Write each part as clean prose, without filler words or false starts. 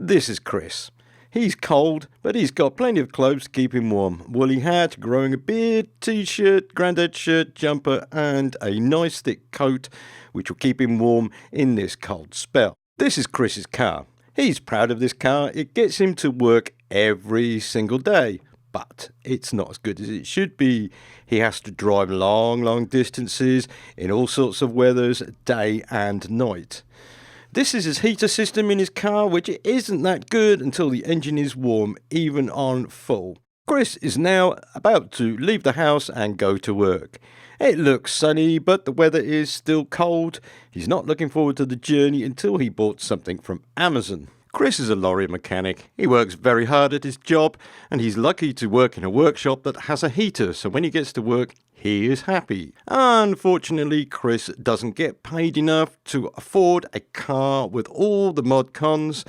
This is Chris. He's cold, but he's got plenty of clothes to keep him warm. Woolly hat, growing a beard, t-shirt, grandad shirt, jumper, and a nice thick coat, which will keep him warm in this cold spell. This is Chris's car. He's proud of this car. It gets him to work every single day. But it's not as good as it should be. He has to drive long distances in all sorts of weathers, day and night. This is his heater system in his car, which isn't that good until the engine is warm, even on full. Chris is now about to leave the house and go to work. It looks sunny, but the weather is still cold. He's not looking forward to the journey until he bought something from Amazon. Chris is a lorry mechanic. He works very hard at his job, and he's lucky to work in a workshop that has a heater, so when he gets to work, he is happy. Unfortunately, Chris doesn't get paid enough to afford a car with all the mod cons,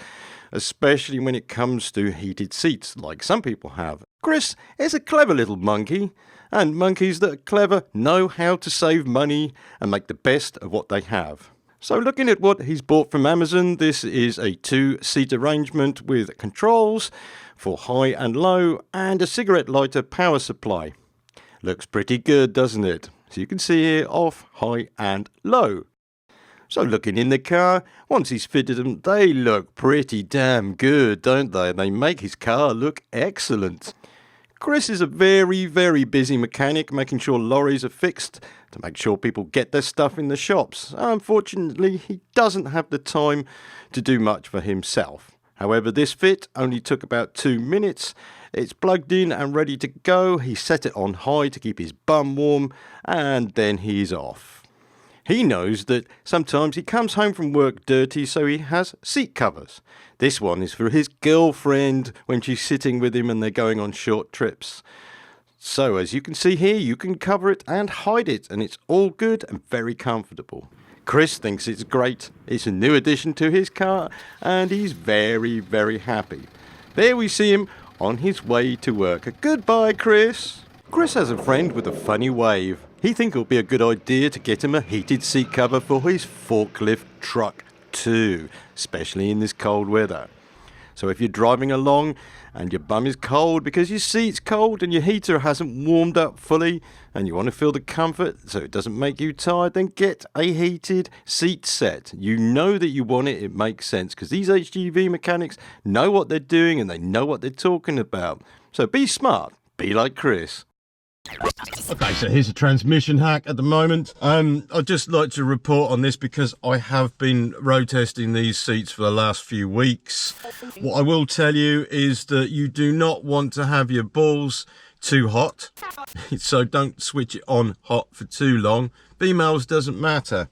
especially when it comes to heated seats, like some people have. Chris is a clever little monkey, and monkeys that are clever know how to save money and make the best of what they have. So looking at what he's bought from Amazon, this is a 2-seat arrangement with controls for high and low and a cigarette lighter power supply. Looks pretty good, doesn't it? So you can see here off, high and low. So looking in the car, once he's fitted them, they look pretty damn good, don't they? They make his car look excellent. Chris is a very busy mechanic, making sure lorries are fixed to make sure people get their stuff in the shops. Unfortunately, he doesn't have the time to do much for himself. However, this fit only took about 2 minutes. It's plugged in and ready to go. He set it on high to keep his bum warm, and then he's off. He knows that sometimes he comes home from work dirty, so he has seat covers. This one is for his girlfriend when she's sitting with him and they're going on short trips. So as you can see here, you can cover it and hide it, and it's all good and very comfortable. Chris thinks it's great. It's a new addition to his car, and he's very happy. There we see him on his way to work. Goodbye, Chris. Chris has a friend with a funny wave. He thinks it'll be a good idea to get him a heated seat cover for his forklift truck too, especially in this cold weather. So if you're driving along and your bum is cold because your seat's cold and your heater hasn't warmed up fully and you want to feel the comfort so it doesn't make you tired, then get a heated seat set. You know that you want it, it makes sense, because these HGV mechanics know what they're doing and they know what they're talking about. So be smart, be like Chris. Okay, so here's a transmission hack at the moment. I'd just like to report on this because I have been road testing these seats for the last few weeks. What I will tell you is that you do not want to have your balls too hot, so don't switch it on hot for too long. Females doesn't matter.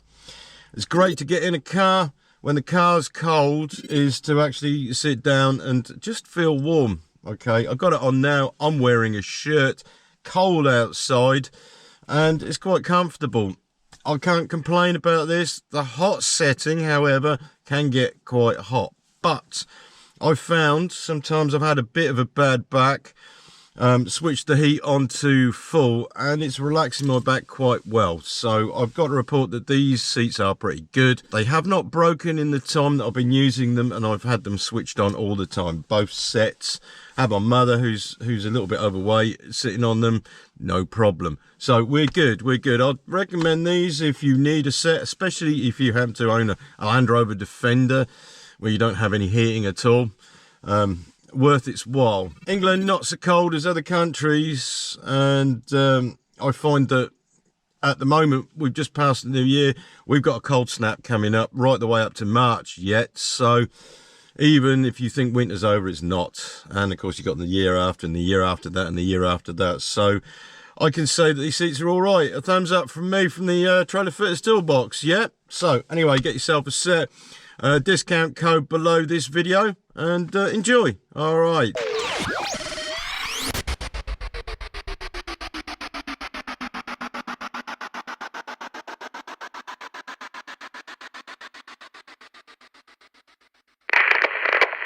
It's great to get in a car when the car's cold is to actually sit down and just feel warm. Okay, I've got it on now. I'm wearing a shirt. Cold outside and it's quite comfortable. I can't complain about this. The hot setting, however, can get quite hot, but I've found sometimes I've had a bit of a bad back, switched the heat on to full and it's relaxing my back quite well. So I've got to report that these seats are pretty good. They have not broken in the time that I've been using them, and I've had them switched on all the time. Both sets. I have my mother who's a little bit overweight sitting on them, no problem. So we're good. I'd recommend these if you need a set, especially if you happen to own a Land Rover Defender where you don't have any heating at all. Worth its while. England not so cold as other countries, and I find that at the moment we've just passed the new year. We've got a cold snap coming up right the way up to March yet, so even if you think winter's over, it's not. And of course you've got the year after and the year after that and the year after that. So I can say that these seats are all right. A thumbs up from me from the Trailer Fitters Toolbox. Yeah. So anyway, get yourself a set. Discount code below this video and enjoy. All right.